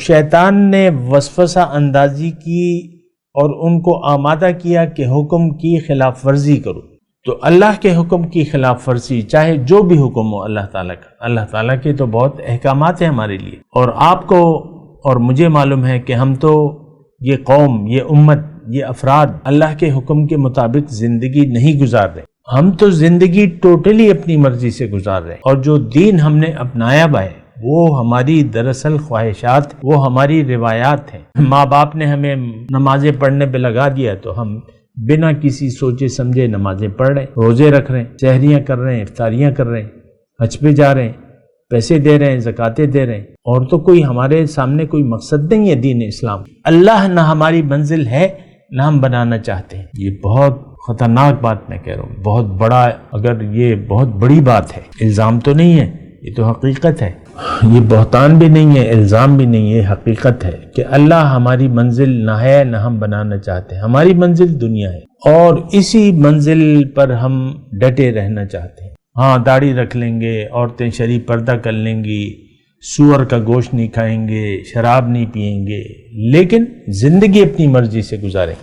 شیطان نے وسوسہ اندازی کی اور ان کو آمادہ کیا کہ حکم کی خلاف ورزی کرو. تو اللہ کے حکم کی خلاف ورزی، چاہے جو بھی حکم ہو اللہ تعالیٰ کا، اللہ تعالیٰ کے تو بہت احکامات ہیں ہمارے لیے، اور آپ کو اور مجھے معلوم ہے کہ ہم تو یہ قوم، یہ امت، یہ افراد اللہ کے حکم کے مطابق زندگی نہیں گزار رہے. ہم تو زندگی ٹوٹلی اپنی مرضی سے گزار رہے ہیں، اور جو دین ہم نے اپنایا ہے وہ ہماری دراصل خواہشات، وہ ہماری روایات ہیں. ماں باپ نے ہمیں نمازیں پڑھنے پہ لگا دیا تو ہم بنا کسی سوچے سمجھے نمازیں پڑھ رہے ہیں، روزے رکھ رہے ہیں، سحریاں کر رہے ہیں، افطاریاں کر رہے ہیں، حج پہ جا رہے ہیں، پیسے دے رہے ہیں، زکاتیں دے رہے ہیں، اور تو کوئی ہمارے سامنے کوئی مقصد نہیں ہے دین اسلام. اللہ نہ ہماری منزل ہے نہ ہم بنانا چاہتے ہیں. یہ بہت خطرناک بات میں کہہ رہا ہوں، بہت بڑا، اگر یہ بہت بڑی بات ہے، الزام تو نہیں ہے، یہ تو حقیقت ہے. یہ بہتان بھی نہیں ہے، الزام بھی نہیں ہے، حقیقت ہے کہ اللہ ہماری منزل نہ ہے نہ ہم بنانا چاہتے ہیں. ہماری منزل دنیا ہے اور اسی منزل پر ہم ڈٹے رہنا چاہتے ہیں. ہاں، داڑھی رکھ لیں گے، عورتیں شرعی پردہ کر لیں گی، سور کا گوشت نہیں کھائیں گے، شراب نہیں پئیں گے، لیکن زندگی اپنی مرضی سے گزاریں.